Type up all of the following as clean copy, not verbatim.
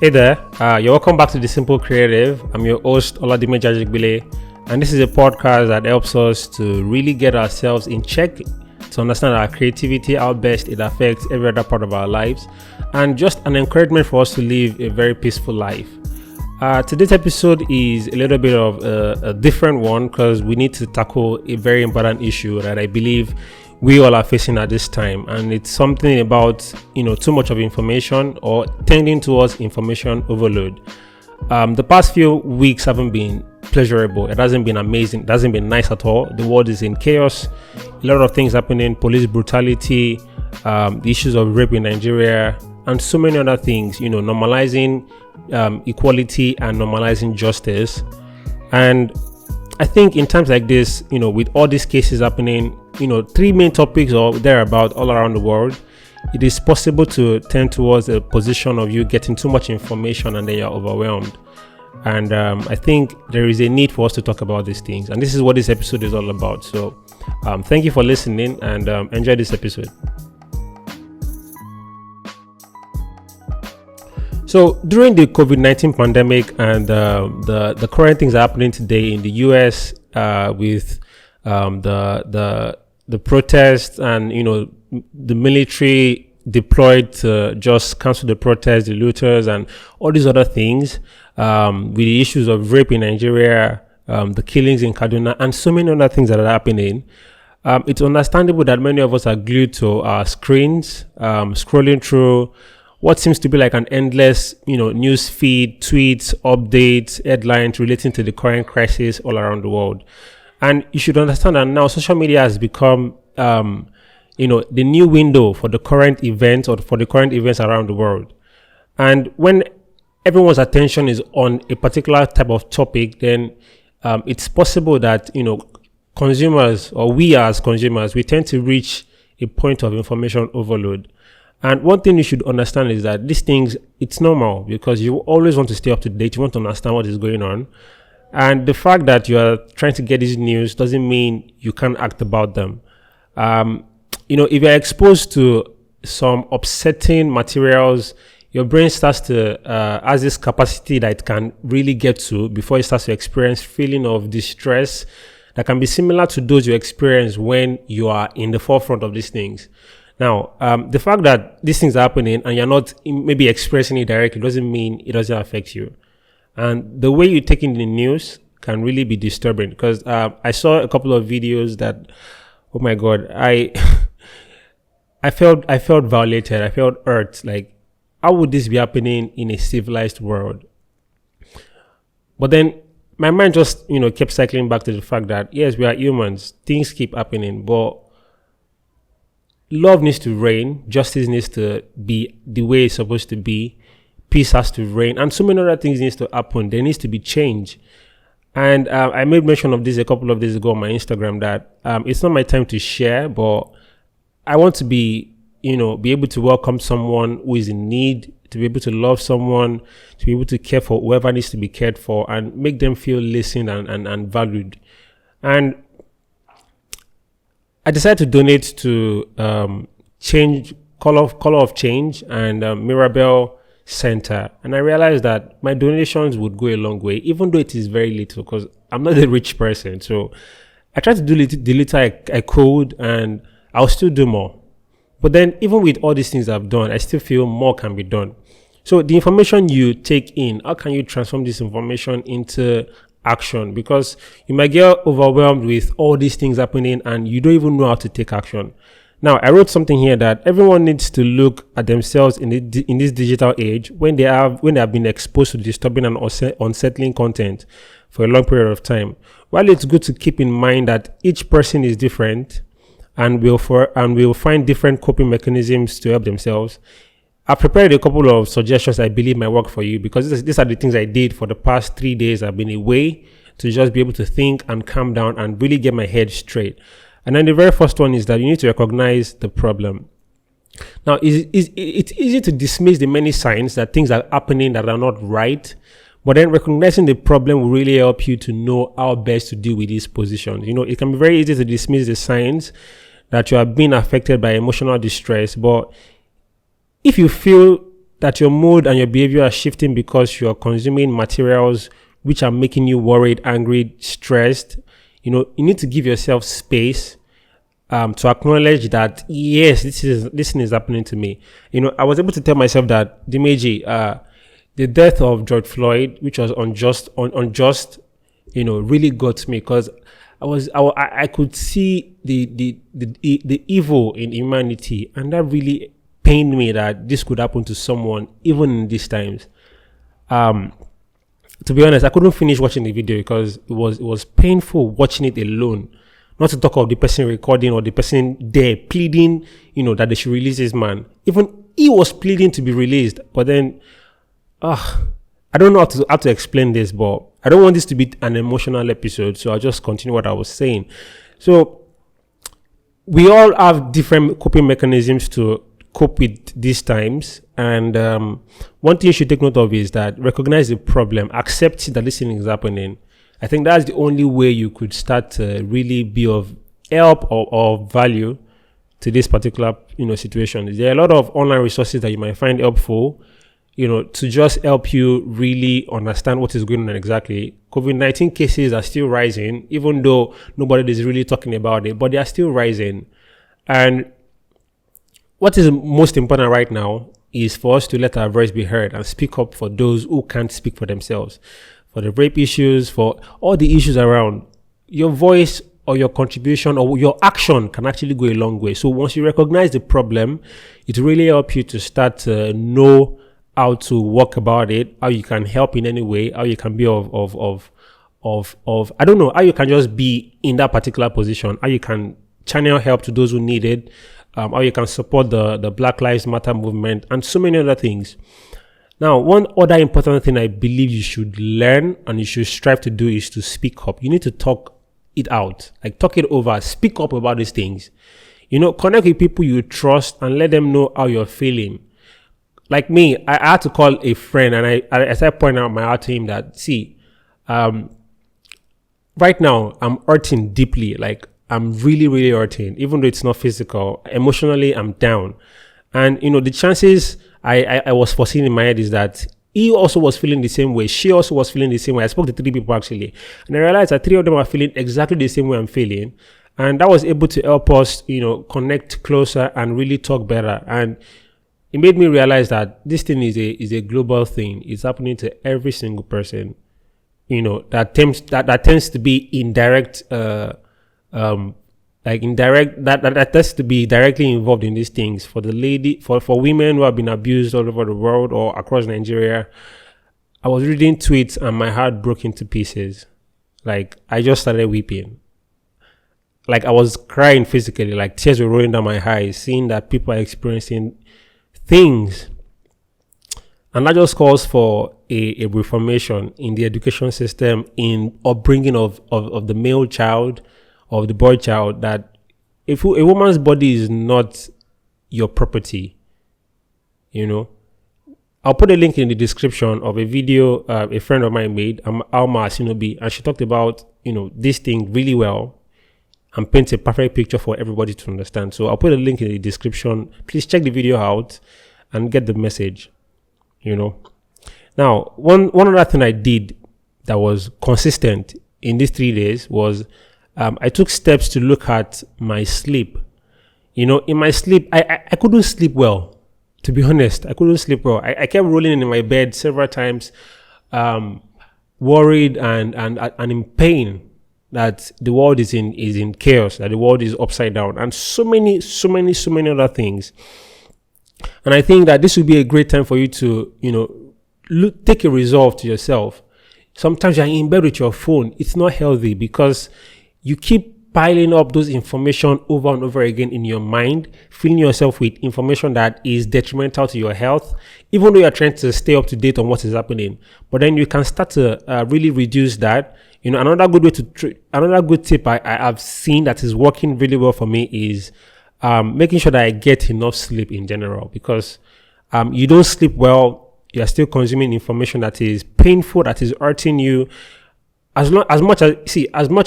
Hey there, you're welcome back to The Simple Creative. I'm your host, Oladimeji Ajegbile, and this is a podcast that helps us to really get ourselves in check, to understand our creativity, how best it affects every other part of our lives, and just an encouragement for us to live a very peaceful life. Today's episode is a little bit of a different one because we need to tackle a very important issue that I believe we all are facing at this time, and it's something about too much of information or tending towards information overload. The past few weeks haven't been pleasurable. It hasn't been amazing. It hasn't been nice at all. The world is in chaos. A lot of things happening: police brutality, the issues of rape in Nigeria, and so many other things. Normalizing equality and normalizing justice. And I think in times like this, with all these cases happening, three main topics or thereabout all around the world, it is possible to tend towards a position of you getting too much information and then you're overwhelmed. And I think there is a need for us to talk about these things. And this is what this episode is all about. So thank you for listening and enjoy this episode. So during the COVID-19 pandemic and the current things happening today in the US with the protests and the military deployed to just cancel the protests, the looters, and all these other things, with the issues of rape in Nigeria, the killings in Kaduna, and so many other things that are happening. It's understandable that many of us are glued to our screens, scrolling through what seems to be like an endless, news feed, tweets, updates, headlines relating to the current crisis all around the world. And you should understand that now social media has become, the new window for the current events or for the current events around the world. And when everyone's attention is on a particular type of topic, then it's possible that, consumers, or we as consumers, we tend to reach a point of information overload. And one thing you should understand is that these things, it's normal because you always want to stay up to date. You want to understand what is going on. And the fact that you are trying to get these news doesn't mean you can't act about them. If you're exposed to some upsetting materials, your brain starts to has this capacity that it can really get to before it starts to experience feeling of distress that can be similar to those you experience when you are in the forefront of these things. Now, the fact that these things are happening and you're not maybe expressing it directly doesn't mean it doesn't affect you. And the way you take in the news can really be disturbing because I saw a couple of videos that, oh my God, I felt violated. I felt hurt. Like, how would this be happening in a civilized world? But then my mind just, kept cycling back to the fact that, yes, we are humans. Things keep happening, but love needs to reign. Justice needs to be the way it's supposed to be. Peace has to reign. And so many other things needs to happen. There needs to be change. And I made mention of this a couple of days ago on my Instagram that it's not my time to share, but I want to be able to welcome someone who is in need, to be able to love someone, to be able to care for whoever needs to be cared for and make them feel listened and valued. And I decided to donate to Color of Change and Mirabel Center, and I realized that my donations would go a long way, even though it is very little because I'm not a rich person. So I tried to do the little I could, and I'll still do more. But then even with all these things I've done, I still feel more can be done. So the information you take in, how can you transform this information into action? Because you might get overwhelmed with all these things happening and you don't even know how to take action. Now, I wrote something here that everyone needs to look at themselves in this digital age when they have been exposed to disturbing and unsettling content for a long period of time. While it's good to keep in mind that each person is different and will find different coping mechanisms to help themselves, I prepared a couple of suggestions I believe might work for you because these are the things I did for the past 3 days. I've been away to just be able to think and calm down and really get my head straight. And then the very first one is that you need to recognize the problem. Now, it's easy to dismiss the many signs that things are happening that are not right, but then recognizing the problem will really help you to know how best to deal with these positions. It can be very easy to dismiss the signs that you are being affected by emotional distress, but if you feel that your mood and your behavior are shifting because you are consuming materials which are making you worried, angry, stressed, you need to give yourself space to acknowledge that, yes, this thing is happening to me. I was able to tell myself that, Dimeji, the death of George Floyd, which was unjust, really got me, because I could see the evil in humanity, and that really pained me that this could happen to someone even in these times. To be honest, I couldn't finish watching the video because it was painful watching it alone. Not to talk of the person recording or the person there pleading, that they should release this man. Even he was pleading to be released, but then, I don't know how to explain this, but I don't want this to be an emotional episode, so I'll just continue what I was saying. So we all have different coping mechanisms to cope with these times, and one thing you should take note of is that recognize the problem, accept that this thing is happening. I think that's the only way you could start to really be of help or value to this particular situation. There are a lot of online resources that you might find helpful, to just help you really understand what is going on exactly. COVID-19 cases are still rising, even though nobody is really talking about it, but they are still rising. And what is most important right now is for us to let our voice be heard and speak up for those who can't speak for themselves, for the rape issues, for all the issues around. Your voice or your contribution or your action can actually go a long way. So once you recognize the problem, it really helps you to start to know how to work about it, how you can help in any way, how you can be of I don't know, how you can just be in that particular position, how you can channel help to those who need it, how you can support the Black Lives Matter movement, and so many other things. Now, one other important thing I believe you should learn and you should strive to do is to speak up. You need to talk it out, like talk it over, speak up about these things. Connect with people you trust and let them know how you're feeling. Like me, I had to call a friend, and I started pointing out my heart to him that, see, right now I'm hurting deeply. Like, I'm really, really hurting, even though it's not physical. Emotionally, I'm down. And, the chances I was foreseeing in my head is that he also was feeling the same way. She also was feeling the same way. I spoke to 3 people, actually. And I realized that 3 of them are feeling exactly the same way I'm feeling. And that was able to help us, connect closer and really talk better. And it made me realize that this thing is a global thing. It's happening to every single person, that tends to be indirect, that tends to be directly involved in these things. For for women who have been abused all over the world or across Nigeria, I was reading tweets and my heart broke into pieces. Like, I just started weeping. Like, I was crying physically, like tears were rolling down my eyes, seeing that people are experiencing things. And that just calls for a reformation in the education system, in upbringing of the male child, of the boy child, that if a woman's body is not your property, I'll put a link in the description of a video a friend of mine made, Alma Asinobi, and she talked about, this thing really well and paints a perfect picture for everybody to understand. So I'll put a link in the description. Please check the video out and get the message, Now, one other thing I did that was consistent in these 3 days was I took steps to look at my sleep. In my sleep, I couldn't sleep well. To be honest, I couldn't sleep well. I kept rolling in my bed several times, worried and in pain that the world is in chaos, that the world is upside down, and so many other things. And I think that this would be a great time for you to, take a resolve to yourself. Sometimes you're in bed with your phone. It's not healthy because you keep piling up those information over and over again in your mind, filling yourself with information that is detrimental to your health, even though you're trying to stay up to date on what is happening. But then you can start to really reduce that. Another good tip I have seen that is working really well for me is making sure that I get enough sleep in general, because you don't sleep well, you're still consuming information that is painful, that is hurting you. as much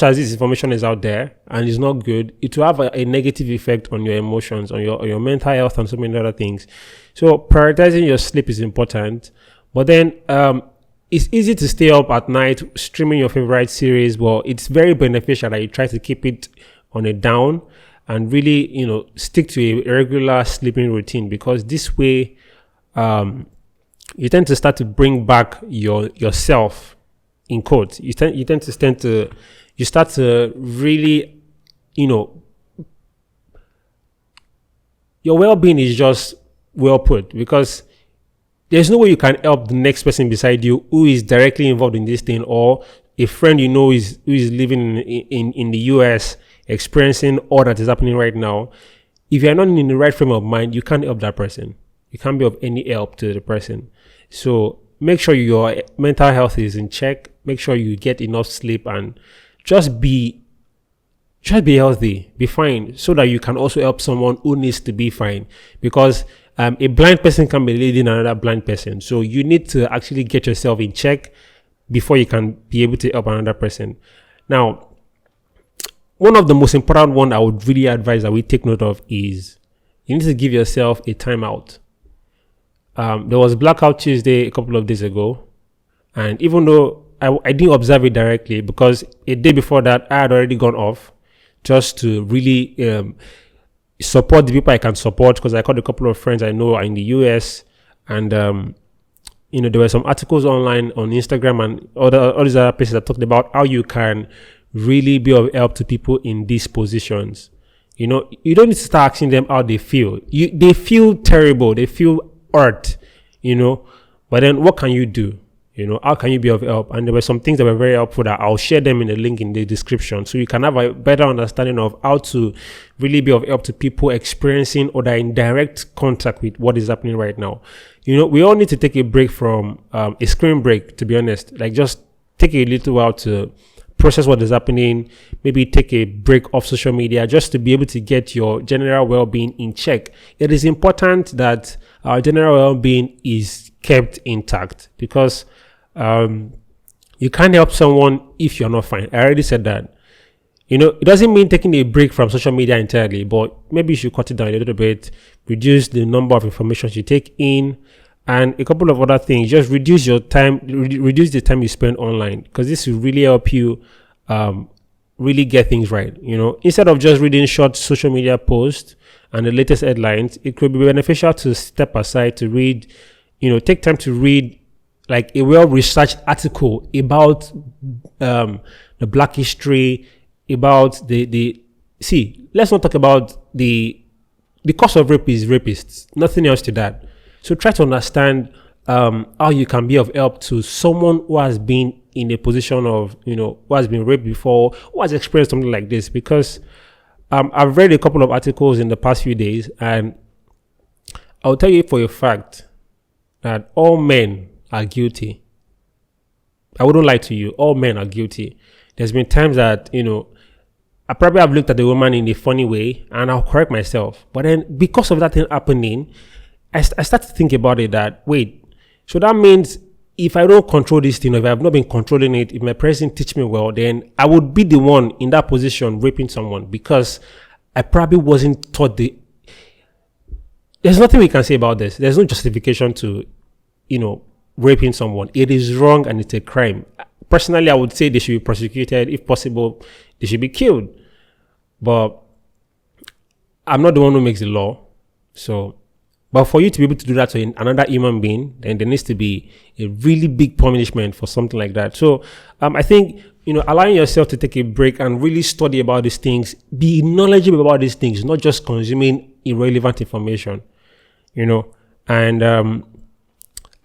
as this information is out there and is not good, it will have a negative effect on your emotions, on your mental health, and so many other things. So prioritizing your sleep is important. But then it's easy to stay up at night streaming your favorite series. Well, it's very beneficial that you try to keep it on a down and really, stick to a regular sleeping routine, because this way you tend to start to bring back yourself, in quotes. You start to really, your well-being is just well put, because there's no way you can help the next person beside you who is directly involved in this thing, or a friend who is living in the US experiencing all that is happening right now. If you're not in the right frame of mind, you can't help that person. You can't be of any help to the person. So make sure your mental health is in check. Make sure you get enough sleep, and just be healthy, be fine, so that you can also help someone who needs to be fine. Because a blind person can be leading another blind person. So you need to actually get yourself in check before you can be able to help another person. Now, one of the most important one I would really advise that we take note of is you need to give yourself a timeout. There was Blackout Tuesday a couple of days ago, and even though I didn't observe it directly, because a day before that I had already gone off just to really support the people I can support, because I called a couple of friends I know are in the US, and there were some articles online on Instagram and all these other places that talked about how you can really be of help to people in these positions. You don't need to start asking them how they feel. They feel terrible, they feel hurt, but then what can you do? How can you be of help? And there were some things that were very helpful that I'll share them in the link in the description, so you can have a better understanding of how to really be of help to people experiencing or that are in direct contact with what is happening right now. We all need to take a break from a screen break, to be honest. Like, just take a little while to process what is happening, maybe take a break off social media, just to be able to get your general well-being in check. It is important that our general well-being is kept intact, because you can't help someone if you're not fine. I already said that. It doesn't mean taking a break from social media entirely, but maybe you should cut it down a little bit, reduce the number of information you take in, and a couple of other things. Just reduce your time, reduce the time you spend online, because this will really help you really get things right. Instead of just reading short social media posts and the latest headlines, it could be beneficial to step aside to read, take time to read like a well-researched article about the Black history, about let's not talk about the cause of rape is rapists, nothing else to that. So try to understand how you can be of help to someone who has been in a position of, who has been raped before, who has experienced something like this. Because I've read a couple of articles in the past few days, and I'll tell you for a fact that all men are guilty. I wouldn't lie to you. All men are guilty. There's been times that, I probably have looked at the woman in a funny way, and I'll correct myself. But then because of that thing happening, I start to think about it that, wait, so that means if I don't control this thing, or if I have not been controlling it, if my parents didn't teach me well, then I would be the one in that position raping someone, because I probably wasn't taught there's nothing we can say about this. There's no justification to, raping someone. It is wrong and it's a crime. Personally, I would say they should be prosecuted. If possible, they should be killed. But I'm not the one who makes the law. But for you to be able to do that to another human being, then there needs to be a really big punishment for something like that. So I think, allowing yourself to take a break and really study about these things, be knowledgeable about these things, not just consuming irrelevant information, And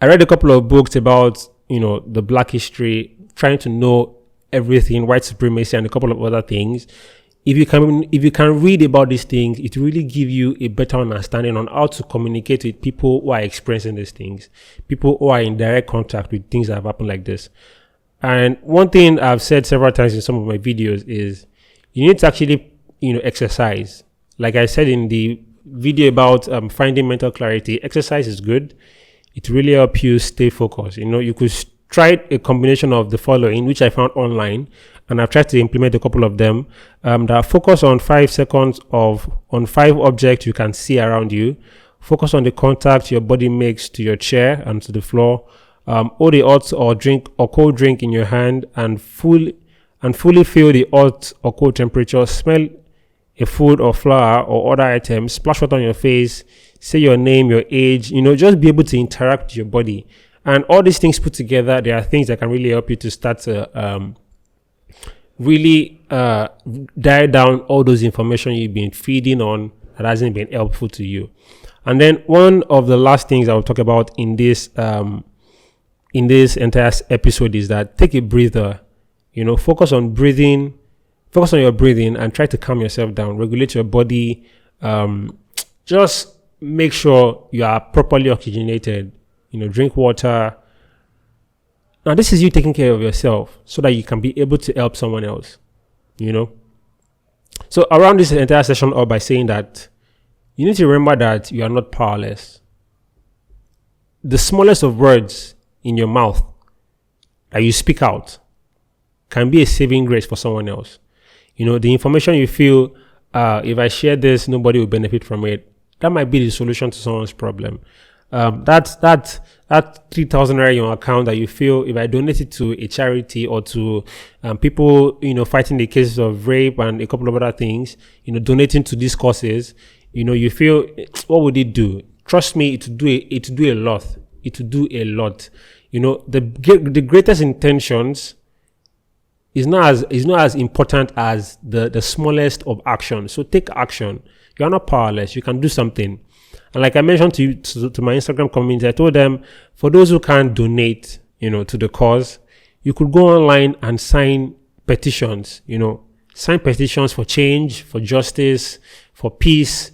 I read a couple of books about, the Black history, trying to know everything, white supremacy, and a couple of other things. If you can read about these things, it really give you a better understanding on how to communicate with people who are experiencing these things, people who are in direct contact with things that have happened like this. And one thing I've said several times in some of my videos is you need to actually, exercise. Like I said in the video about finding mental clarity, exercise is good. It really helps you stay focused. You could tried a combination of the following, which I found online, and I've tried to implement a couple of them. That focus on 5 seconds on 5 objects you can see around you. Focus on the contact your body makes to your chair and to the floor. Hold a hot or cold drink in your hand and fully feel the hot or cold temperature. Smell a food or flour or other items. Splash water on your face. Say your name, your age. Just be able to interact with your body. And all these things put together, there are things that can really help you to start to really dial down all those information you've been feeding on that hasn't been helpful to you. And then one of the last things I will talk about in this entire episode is that take a breather. Focus on breathing. Focus on your breathing and try to calm yourself down. Regulate your body. Just make sure you are properly oxygenated. Drink water. Now, this is you taking care of yourself so that you can be able to help someone else. So around this entire session up by saying that you need to remember that you are not powerless. The smallest of words in your mouth that you speak out can be a saving grace for someone else. The information you feel, if I share this, nobody will benefit from it. That might be the solution to someone's problem. That 3,000 naira in your account that you feel, if I donate it to a charity or to people, fighting the cases of rape and a couple of other things, donating to these causes, you feel, what would it do? Trust me, it would do a lot. It would do a lot. The greatest intentions is not as important as the smallest of actions. So take action. You are not powerless. You can do something. And like I mentioned to my Instagram community, I told them, for those who can't donate, to the cause, you could go online and sign petitions. Sign petitions for change, for justice, for peace.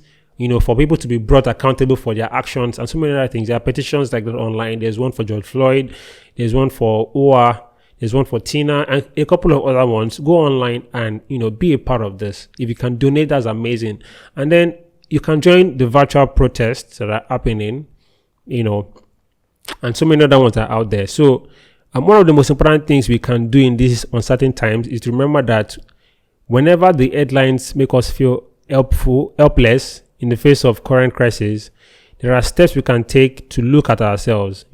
For people to be brought accountable for their actions and so many other things. There are petitions like that online. There's one for George Floyd. There's one for OA. There's one for Tina and a couple of other ones. Go online and, be a part of this. If you can donate, that's amazing. And then you can join the virtual protests that are happening, and so many other ones are out there. So one of the most important things we can do in these uncertain times is to remember that whenever the headlines make us feel helpless in the face of current crisis, there are steps we can take to look at ourselves.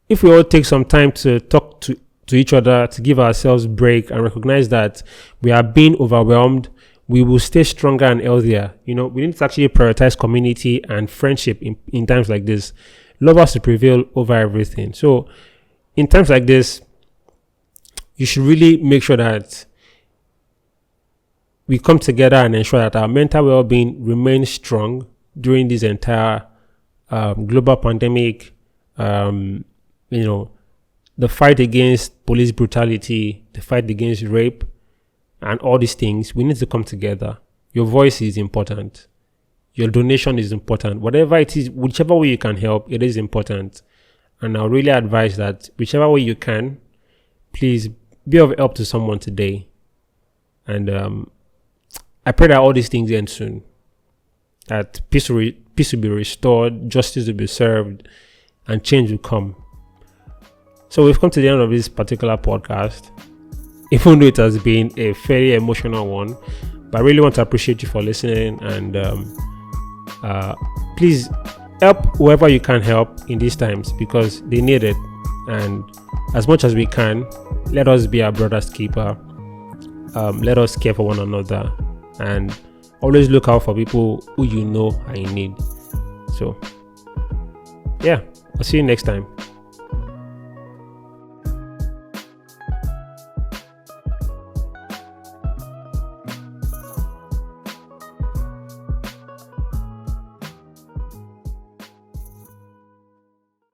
If we all take some time to talk to each other, to give ourselves a break and recognize that we are being overwhelmed, we will stay stronger and healthier. We need to actually prioritize community and friendship in times like this. Love has to prevail over everything. So in times like this, you should really make sure that we come together and ensure that our mental well-being remains strong during this entire global pandemic. The fight against police brutality, the fight against rape, and all these things, we need to come together. Your voice is important. Your donation is important. Whatever it is, whichever way you can help, it is important. And I'll really advise that whichever way you can, please be of help to someone today. And I pray that all these things end soon. That peace will be restored, justice will be served, and change will come. So we've come to the end of this particular podcast, even though it has been a very emotional one. But I really want to appreciate you for listening, and please help whoever you can help in these times because they need it. And as much as we can, let us be our brother's keeper. Let us care for one another, and always look out for people who are in need. So, yeah, I'll see you next time.